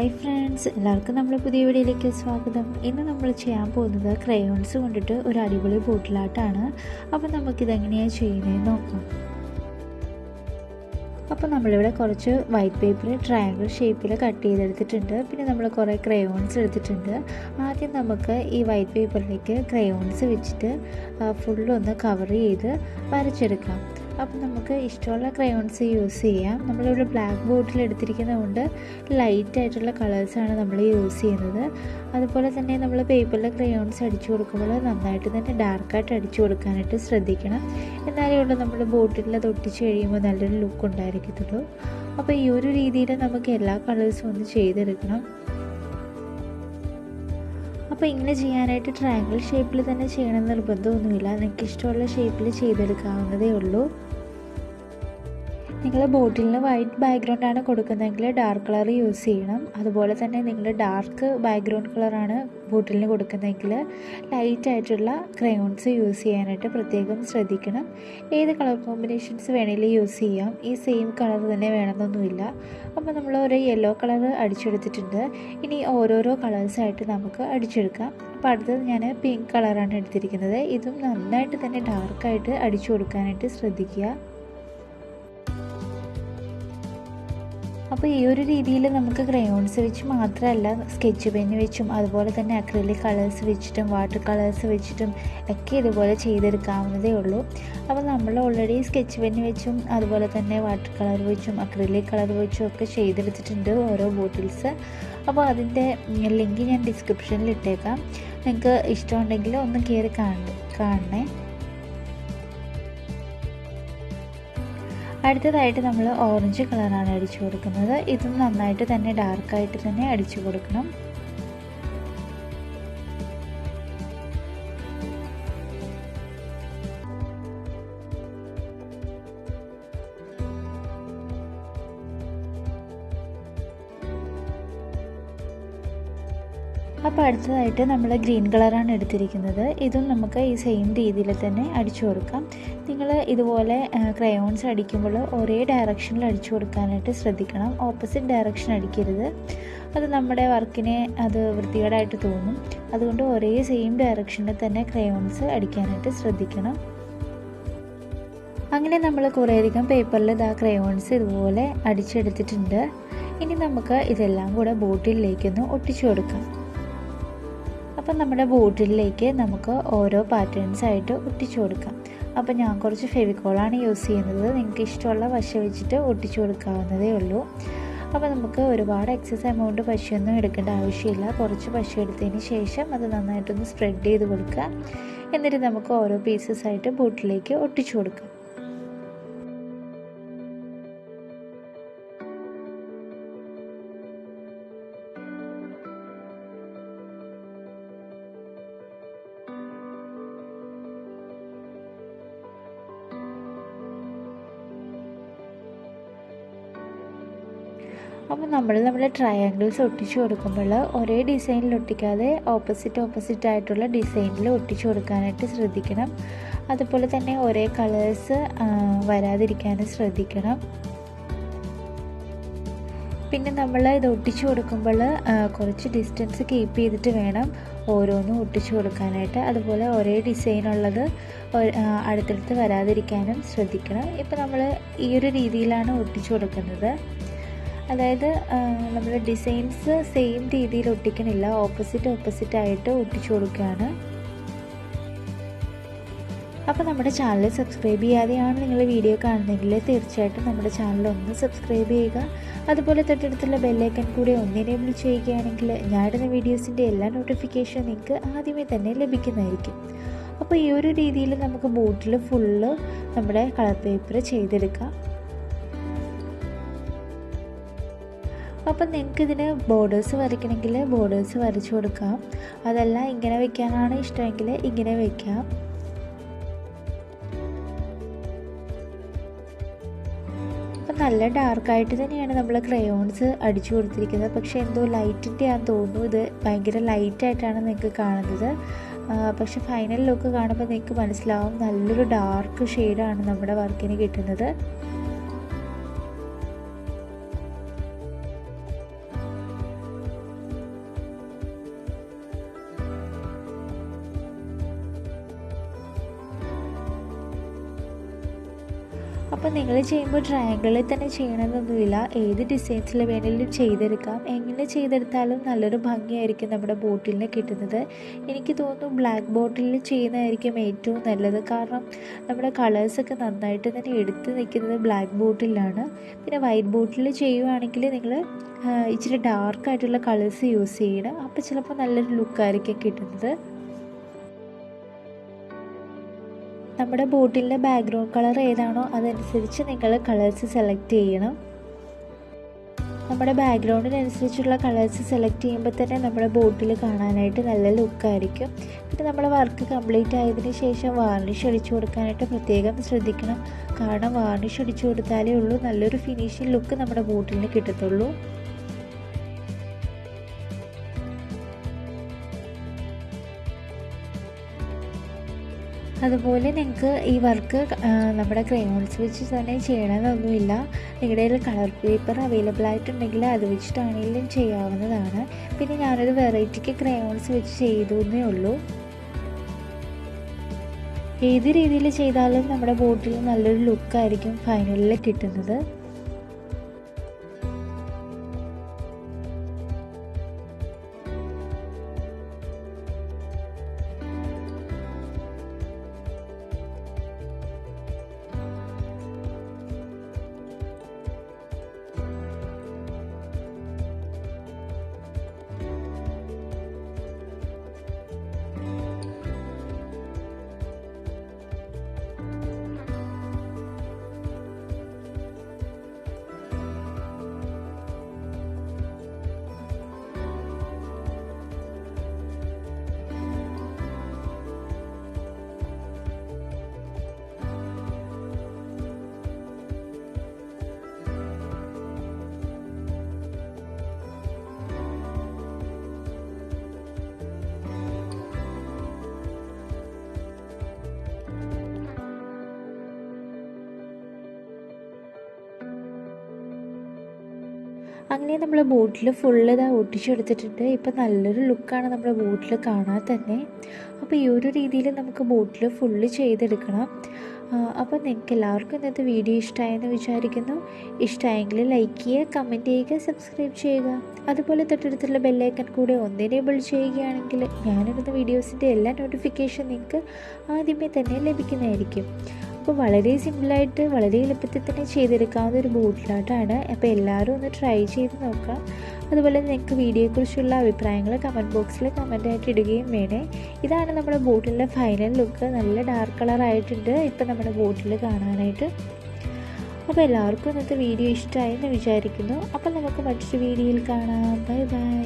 Hi friends, എല്ലാവർക്കും നമ്മുടെ പുതിയ വീഡിയോയിലേക്ക് സ്വാഗതം. ഇന്ന് നമ്മൾ ചെയ്യാൻ പോകുന്നത് ക്രയോൺസ് കൊണ്ടിട്ട് ഒരു അടിപൊളി ബോട്ടിലാട്ടാണ്. അപ്പോൾ നമുക്കിതെങ്ങനെയാണ് ചെയ്യുന്നതെന്ന് നോക്കാം. അപ്പോൾ നമ്മളിവിടെ കുറച്ച് വൈറ്റ് പേപ്പർ ട്രയാങ്കിൾ ഷേപ്പിൽ കട്ട് ചെയ്തെടുത്തിട്ടുണ്ട്. പിന്നെ നമ്മൾ കുറേ ക്രയോൺസ് എടുത്തിട്ടുണ്ട്. ആദ്യം നമുക്ക് ഈ വൈറ്റ് പേപ്പറിലേക്ക് ക്രയോൺസ് വെച്ചിട്ട് ഫുള്ളൊന്ന് കവർ ചെയ്ത് വരച്ചെടുക്കാം. അപ്പോൾ നമുക്ക് ഇഷ്ടമുള്ള ക്രയോൺസ് യൂസ് ചെയ്യാം. നമ്മളിവിടെ ബ്ലാക്ക് ബോട്ടിൽ എടുത്തിരിക്കുന്നതുകൊണ്ട് ലൈറ്റായിട്ടുള്ള കളേഴ്സാണ് നമ്മൾ യൂസ് ചെയ്യുന്നത്. അതുപോലെ തന്നെ നമ്മൾ പേപ്പറിൽ ക്രയോൺസ് അടിച്ചു കൊടുക്കുമ്പോൾ നന്നായിട്ട് തന്നെ ഡാർക്കായിട്ട് അടിച്ചു കൊടുക്കാനായിട്ട് ശ്രദ്ധിക്കണം. എന്നാലേ ഉള്ളൂ നമ്മൾ ബോട്ടിൽ അത് ഒട്ടിച്ച് കഴിയുമ്പോൾ നല്ലൊരു ലുക്ക് ഉണ്ടായിരിക്കത്തുള്ളൂ. അപ്പോൾ ഈ ഒരു രീതിയിൽ നമുക്ക് എല്ലാ കളേഴ്സും ഒന്ന് ചെയ്തെടുക്കണം. അപ്പോൾ ഇങ്ങനെ ചെയ്യാനായിട്ട് ട്രയാങ്കിൾ ഷേപ്പിൽ തന്നെ ചെയ്യണമെന്ന് നിർബന്ധമൊന്നുമില്ല. നിങ്ങൾക്ക് ഇഷ്ടമുള്ള ഷേപ്പിൽ ചെയ്തെടുക്കാവുന്നതേ ഉള്ളൂ. നിങ്ങൾ ബോട്ടിലിന് വൈറ്റ് ബാക്ക്ഗ്രൗണ്ടാണ് കൊടുക്കുന്നതെങ്കിൽ ഡാർക്ക് കളർ യൂസ് ചെയ്യണം. അതുപോലെ തന്നെ നിങ്ങൾ ഡാർക്ക് ബാക്ക്ഗ്രൗണ്ട് കളറാണ് ബോട്ടിലിന് കൊടുക്കുന്നതെങ്കിൽ ലൈറ്റായിട്ടുള്ള ക്രയോൺസ് യൂസ് ചെയ്യാനായിട്ട് പ്രത്യേകം ശ്രദ്ധിക്കണം. ഏത് കളർ കോമ്പിനേഷൻസ് വേണമെങ്കിലും യൂസ് ചെയ്യാം. ഈ സെയിം കളർ തന്നെ വേണമെന്നൊന്നുമില്ല. അപ്പോൾ നമ്മൾ ഒരു യെല്ലോ കളർ അടിച്ചെടുത്തിട്ടുണ്ട്. ഇനി ഓരോരോ കളേഴ്സായിട്ട് നമുക്ക് അടിച്ചെടുക്കാം. അപ്പോൾ അടുത്തത് ഞാൻ പിങ്ക് കളറാണ് എടുത്തിരിക്കുന്നത്. ഇതും നന്നായിട്ട് തന്നെ ഡാർക്കായിട്ട് അടിച്ചു കൊടുക്കാനായിട്ട് ശ്രദ്ധിക്കുക. അപ്പോൾ ഈ ഒരു രീതിയിൽ നമുക്ക് ക്രയോൺസ് വെച്ച് മാത്രമല്ല സ്കെച്ച് പെന്ന് വെച്ചും അതുപോലെ തന്നെ അക്രിലിക് കളേഴ്സ് വെച്ചിട്ടും വാട്ടർ കളേഴ്സ് വെച്ചിട്ടും ഒക്കെ ഇതുപോലെ ചെയ്തെടുക്കാവുന്നതേ ഉള്ളൂ. അപ്പോൾ നമ്മൾ ഓൾറെഡി സ്കെച്ച് പെന്ന് വെച്ചും അതുപോലെ തന്നെ വാട്ടർ കളർ വെച്ചും അക്രിലിക് കളർ വെച്ചും ഒക്കെ ചെയ്തെടുത്തിട്ടുണ്ട് ഓരോ ബോട്ടിൽസ്. അപ്പോൾ അതിൻ്റെ ലിങ്ക് ഞാൻ ഡിസ്ക്രിപ്ഷനിൽ ഇട്ടേക്കാം. നിങ്ങൾക്ക് ഇഷ്ടമുണ്ടെങ്കിൽ ഒന്ന് കയറി കാണണേ. അടുത്തതായിട്ട് നമ്മൾ ഓറഞ്ച് കളറാണ് അടിച്ചു കൊടുക്കുന്നത്. ഇതും നന്നായിട്ട് തന്നെ ഡാർക്കായിട്ട് തന്നെ അടിച്ചു കൊടുക്കണം. അപ്പോൾ അടുത്തതായിട്ട് നമ്മൾ ഗ്രീൻ കളറാണ് എടുത്തിരിക്കുന്നത്. ഇതും നമുക്ക് ഈ സെയിം രീതിയിൽ തന്നെ അടിച്ചു കൊടുക്കാം. നിങ്ങൾ ഇതുപോലെ ക്രയോൺസ് അടിക്കുമ്പോൾ ഒരേ ഡയറക്ഷനിൽ അടിച്ചു കൊടുക്കാനായിട്ട് ശ്രദ്ധിക്കണം. ഓപ്പോസിറ്റ് ഡയറക്ഷൻ അടിക്കരുത്. അത് നമ്മുടെ വർക്കിനെ അത് വൃത്തികേടായിട്ട് തോന്നും. അതുകൊണ്ട് ഒരേ സെയിം ഡയറക്ഷനിൽ തന്നെ ക്രയോൺസ് അടിക്കാനായിട്ട് ശ്രദ്ധിക്കണം. അങ്ങനെ നമ്മൾ കുറേയധികം പേപ്പറിൽ ക്രയോൺസ് ഇതുപോലെ അടിച്ചെടുത്തിട്ടുണ്ട്. ഇനി നമുക്ക് ഇതെല്ലാം കൂടെ ബോട്ടിലേക്കൊന്ന് ഒട്ടിച്ചു കൊടുക്കാം. അപ്പം നമ്മുടെ ബോട്ടിലേക്ക് നമുക്ക് ഓരോ പാറ്റേൺസ് ആയിട്ട് ഒട്ടിച്ചു കൊടുക്കാം. അപ്പോൾ ഞാൻ കുറച്ച് ഫെവിക്കോളാണ് യൂസ് ചെയ്യുന്നത്. നിങ്ങൾക്ക് ഇഷ്ടമുള്ള പശ വെച്ചിട്ട് ഒട്ടിച്ചു കൊടുക്കാവുന്നതേ ഉള്ളൂ. അപ്പോൾ നമുക്ക് ഒരുപാട് എക്സസ് എമൗണ്ട് പശയൊന്നും എടുക്കേണ്ട ആവശ്യമില്ല. കുറച്ച് പശ എടുത്തതിന് ശേഷം അത് നന്നായിട്ടൊന്ന് സ്പ്രെഡ് ചെയ്ത് കൊടുക്കുക. എന്നിട്ട് നമുക്ക് ഓരോ പീസസ് ആയിട്ട് ബോട്ടിലേക്ക് ഒട്ടിച്ചു കൊടുക്കാം. അപ്പോൾ നമ്മൾ ട്രയാങ്കിൾസ് ഒട്ടിച്ചു കൊടുക്കുമ്പോൾ ഒരേ ഡിസൈനിൽ ഒട്ടിക്കാതെ ഓപ്പോസിറ്റ് ആയിട്ടുള്ള ഡിസൈനിൽ ഒട്ടിച്ചു കൊടുക്കാനായിട്ട് ശ്രദ്ധിക്കണം. അതുപോലെ തന്നെ ഒരേ കളേഴ്സ് വരാതിരിക്കാനും ശ്രദ്ധിക്കണം. പിന്നെ നമ്മൾ ഇത് ഒട്ടിച്ചു കൊടുക്കുമ്പോൾ കുറച്ച് ഡിസ്റ്റൻസ് കീപ്പ് ചെയ്തിട്ട് വേണം ഓരോന്നും ഒട്ടിച്ചു കൊടുക്കാനായിട്ട്. അതുപോലെ ഒരേ ഡിസൈനുള്ളത് അടുത്തടുത്ത് വരാതിരിക്കാനും ശ്രദ്ധിക്കണം. ഇപ്പോൾ നമ്മൾ ഈ ഒരു രീതിയിലാണ് ഒട്ടിച്ചു കൊടുക്കുന്നത്. അതായത് നമ്മൾ ഡിസൈൻസ് സെയിം രീതിയിൽ ഒട്ടിക്കണില്ല, ഓപ്പോസിറ്റ് ആയിട്ട് ഒട്ടിച്ചു കൊടുക്കുകയാണ്. അപ്പോൾ നമ്മുടെ ചാനൽ സബ്സ്ക്രൈബ് ചെയ്യാതെയാണ് നിങ്ങൾ വീഡിയോ കാണുന്നതെങ്കിൽ തീർച്ചയായിട്ടും നമ്മുടെ ചാനൽ ഒന്ന് സബ്സ്ക്രൈബ് ചെയ്യുക. അതുപോലെ തൊട്ടടുത്തുള്ള ബെല്ലൈക്കൺ കൂടി ഒന്ന് എനേബിൾ ചെയ്യുകയാണെങ്കിൽ ഞാൻ ഇടുന്ന വീഡിയോസിൻ്റെ എല്ലാ നോട്ടിഫിക്കേഷനും നിങ്ങൾക്ക് ആദ്യമേ തന്നെ ലഭിക്കുന്നതായിരിക്കും. അപ്പോൾ ഈ ഒരു രീതിയിൽ നമുക്ക് ബോട്ടിൽ ഫുള്ള് നമ്മുടെ കളർ പേപ്പർ ചെയ്തെടുക്കാം. അപ്പം നിങ്ങൾക്കിതിന് ബോർഡേഴ്സ് വരയ്ക്കണമെങ്കിൽ ബോർഡേഴ്സ് വരച്ചു കൊടുക്കാം. അതല്ല ഇങ്ങനെ വെക്കാനാണ് ഇഷ്ടമെങ്കിൽ ഇങ്ങനെ വെക്കാം. അപ്പം നല്ല ഡാർക്കായിട്ട് തന്നെയാണ് നമ്മൾ ക്രയോൺസ് അടിച്ചു കൊടുത്തിരിക്കുന്നത്. പക്ഷേ എന്തോ ലൈറ്റിൻ്റെ ആണെന്ന് തോന്നുന്നു. ഇത് ഭയങ്കര ലൈറ്റായിട്ടാണ് നിങ്ങൾക്ക് കാണുന്നത്. പക്ഷെ ഫൈനൽ ലുക്ക് കാണുമ്പോൾ നിങ്ങൾക്ക് മനസ്സിലാവും നല്ലൊരു ഡാർക്ക് ഷെയ്ഡാണ് നമ്മുടെ വർക്കിന് കിട്ടുന്നത്. അപ്പോൾ നിങ്ങൾ ചെയ്യുമ്പോൾ ട്രയാങ്കിളിൽ തന്നെ ചെയ്യണമെന്നൊന്നുമില്ല, ഏത് ഡിസൈൻസിൽ വേണമെങ്കിലും ചെയ്തെടുക്കാം. എങ്ങനെ ചെയ്തെടുത്താലും നല്ലൊരു ഭംഗിയായിരിക്കും നമ്മുടെ ബോട്ടിലിന് കിട്ടുന്നത്. എനിക്ക് തോന്നുന്നു ബ്ലാക്ക് ബോട്ടിലിൽ ചെയ്യുന്നതായിരിക്കും ഏറ്റവും നല്ലത്. കാരണം നമ്മുടെ കളേഴ്സൊക്കെ നന്നായിട്ട് തന്നെ എടുത്ത് നിൽക്കുന്നത് ബ്ലാക്ക് ബോട്ടിലാണ്. പിന്നെ വൈറ്റ് ബോട്ടിൽ ചെയ്യുവാണെങ്കിൽ നിങ്ങൾ ഇച്ചിരി ഡാർക്കായിട്ടുള്ള കളേഴ്സ് യൂസ് ചെയ്യണം. അപ്പോൾ ചിലപ്പോൾ നല്ലൊരു ലുക്കായിരിക്കും കിട്ടുന്നത്. നമ്മുടെ ബോട്ടിലിൻ്റെ ബാക്ക്ഗ്രൗണ്ട് കളർ ഏതാണോ അതനുസരിച്ച് നിങ്ങൾ കളേഴ്സ് സെലക്ട് ചെയ്യണം. നമ്മുടെ ബാക്ക്ഗ്രൗണ്ടിനനുസരിച്ചുള്ള കളേഴ്സ് സെലക്ട് ചെയ്യുമ്പോൾ തന്നെ നമ്മുടെ ബോട്ടിൽ കാണാനായിട്ട് നല്ല ലുക്കായിരിക്കും. പിന്നെ നമ്മൾ വർക്ക് കംപ്ലീറ്റ് ആയതിന് ശേഷം വാർണിഷ് അടിച്ചു കൊടുക്കാനായിട്ട് പ്രത്യേകം ശ്രദ്ധിക്കണം. കാരണം വാർണിഷ് അടിച്ചു കൊടുത്താലേ ഉള്ളൂ നല്ലൊരു ഫിനിഷിംഗ് ലുക്ക് നമ്മുടെ ബോട്ടിലിന് കിട്ടത്തുള്ളൂ. അതുപോലെ നിങ്ങൾക്ക് ഈ വർക്ക് നമ്മുടെ ക്രയോൺസ് വെച്ച് തന്നെ ചെയ്യണമെന്നൊന്നുമില്ല. നിങ്ങളുടെ കയ്യിൽ കളർ പേപ്പർ അവൈലബിൾ ആയിട്ടുണ്ടെങ്കിൽ അത് വെച്ചിട്ടാണെങ്കിലും ചെയ്യാവുന്നതാണ്. പിന്നെ ഞാനൊരു വെറൈറ്റിക്ക് ക്രയോൺസ് വെച്ച് ചെയ്തു എന്നേ ഉള്ളൂ. ഏത് രീതിയിൽ ചെയ്താലും നമ്മുടെ ബോട്ടിൽ നല്ലൊരു ലുക്കായിരിക്കും ഫൈനലിൽ കിട്ടുന്നത്. അങ്ങനെ നമ്മൾ ബോട്ടിൽ ഫുള്ള് ഇതാ ഒട്ടിച്ചെടുത്തിട്ടുണ്ട്. ഇപ്പം നല്ലൊരു ലുക്കാണ് നമ്മുടെ ബോട്ടിൽ കാണാൻ തന്നെ. അപ്പോൾ ഈ ഒരു രീതിയിൽ നമുക്ക് ബോട്ടിൽ ഫുള്ള് ചെയ്തെടുക്കണം. അപ്പോൾ നിങ്ങൾക്ക് എല്ലാവർക്കും ഇന്നത്തെ വീഡിയോ ഇഷ്ടമായെന്ന് വിചാരിക്കുന്നു. ഇഷ്ടമായെങ്കിൽ ലൈക്ക് ചെയ്യുക, കമൻറ്റ് ചെയ്യുക, സബ്സ്ക്രൈബ് ചെയ്യുക. അതുപോലെ തൊട്ടടുത്തുള്ള ബെല്ലൈക്കൺ കൂടെ ഒന്ന് എനേബിൾ ചെയ്യുകയാണെങ്കിൽ ഞാനിടുന്ന വീഡിയോസിൻ്റെ എല്ലാ നോട്ടിഫിക്കേഷൻ നിങ്ങൾക്ക് ആദ്യമേ തന്നെ ലഭിക്കുന്നതായിരിക്കും. അപ്പോൾ വളരെ സിമ്പിളായിട്ട് വളരെ എളുപ്പത്തിൽ തന്നെ ചെയ്തെടുക്കാവുന്ന ഒരു ബോട്ടിലാട്ടാണ്. അപ്പോൾ എല്ലാവരും ഒന്ന് ട്രൈ ചെയ്ത് നോക്കാം. അതുപോലെ നിങ്ങൾക്ക് വീഡിയോയെക്കുറിച്ചുള്ള അഭിപ്രായങ്ങൾ കമൻറ്റ് ബോക്സിൽ കമൻറ്റായിട്ട് ഇടുകയും വേണേ. ഇതാണ് നമ്മുടെ ബോട്ടിലിൻ്റെ ഫൈനൽ ലുക്ക്. നല്ല ഡാർക്ക് കളറായിട്ടുണ്ട് ഇപ്പം നമ്മുടെ ബോട്ടിൽ കാണാനായിട്ട്. അപ്പോൾ എല്ലാവർക്കും ഇന്നത്തെ വീഡിയോ ഇഷ്ടമായി എന്ന് വിചാരിക്കുന്നു. അപ്പോൾ നമുക്ക് മറ്റൊരു വീഡിയോയിൽ കാണാം. Bye bye.